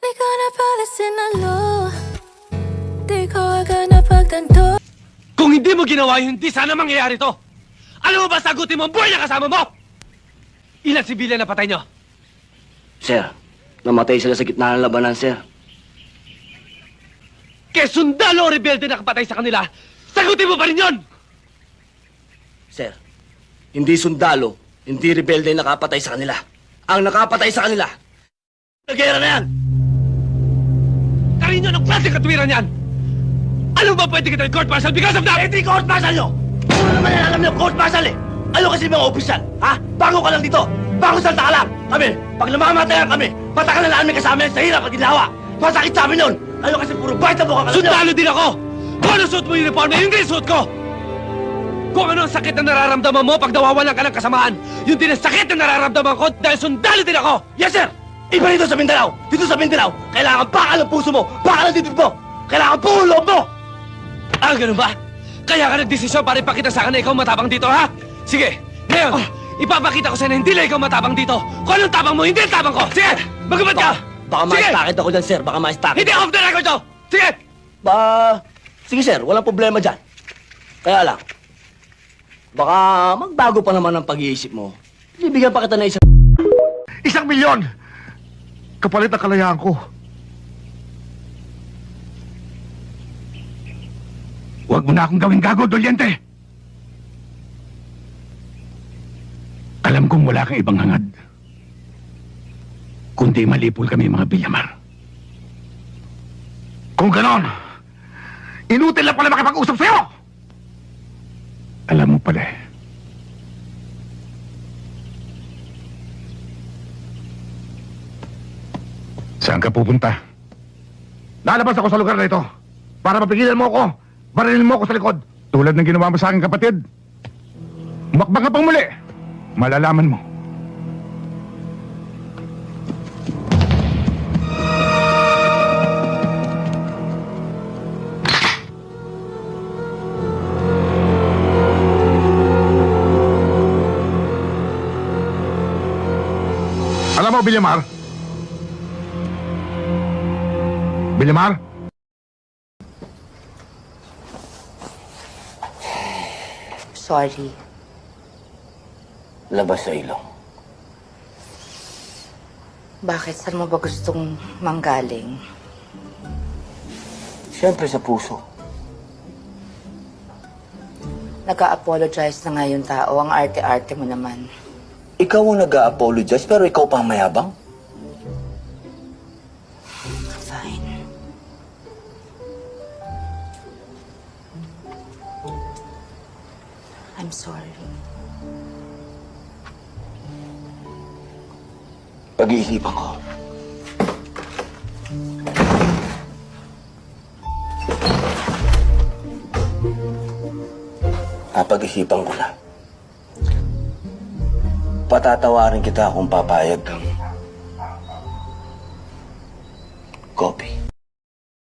Di ko na pala sinalo, di ko agad napagtanto. Kung hindi mo ginawa yun, hindi sana mangyayari to. Alam mo ba, sagutin mo ang buhay na kasama mo! Ilan sibilyan na patay nyo? Sir, namatay sila sa gitna ng labanan, sir. Kaya sundalo o rebelde na kapatay sa kanila, sagutin mo pa rin yun! Sir, hindi sundalo, hindi rebelde ang nakapatay sa kanila. Ang nakapatay sa kanila, nagera na yan! Carino, anong klase katwiran yan? Alam mo ba pwede kita court martial because of that? Hindi court martial nyo! Ano naman yan alam nyo, court martial eh! Ano kasi mga opisyal, ha? Bago ka lang dito! Bago salta ka lang! Kami, pag namamatayan kami, matagal na namin kasama yan sa hirap at ginawa! Masakit sa amin yun! Ano kasi puro bite na buka ka lang nyo! Sundalo din ako! Kung ano suot mo yung uniform na yun din suot ko! Kung ano ang sakit na nararamdaman mo pag nawawalan ka ng kasamaan, yun din ang sakit na nararamdaman ko dahil sundalo din ako! Yes, sir! Iba dito sa Mindanao! Dito sa Mindanao, kailangan bakal ang puso mo! Bakal ang dibdib mo! Kailangan buo ang loob mo! Ah, ganun ba? Kaya ka nagdesisyon para ipakita sa akin na ikaw matapang dito, ha? Sige, ngayon, ipapakita ko sa'yo na hindi lang ikaw matapang dito. Kung anong tapang mo, hindi ang tapang ko! Sige, magubad ka! Baka Sige! ma-stakit ako dyan, sir. Baka ma-stakit. Hindi off the record to! Sige! Sige, sir. Walang problema dyan. Kaya lang, baka magbago pa naman ang pag-iisip mo. Bibigyan pa kita na isang... 1,000,000! Kapalit ang kalayaan ko. Huwag mo na akong gawing gago, Dolyente! Alam kong wala kang ibang hangad. Kundi malipol kami mga Villamar. Kung ganon, inutil lang pala makipag-usap sa'yo! Alam mo pala eh. Saan ka pupunta? Lalabas ako sa lugar na ito para mapigilan mo ako, barilin mo ako sa likod. Tulad ng ginawa mo sa aking kapatid. Umakbang ka pang muli. Malalaman mo. Alam mo, Villamar? Villamar? Sorry. Labas sa ilong. Bakit? Saan mo ba gustong manggaling? Siyempre sa puso. Nag-a-apologize na nga yung tao. Ang arte-arte mo naman. Ikaw ang nag-a-apologize pero ikaw pang mayabang? Fine. I'm sorry. Pag-iisipan ko. Pag-isipan ko na. Patatawarin kita kung papayag kang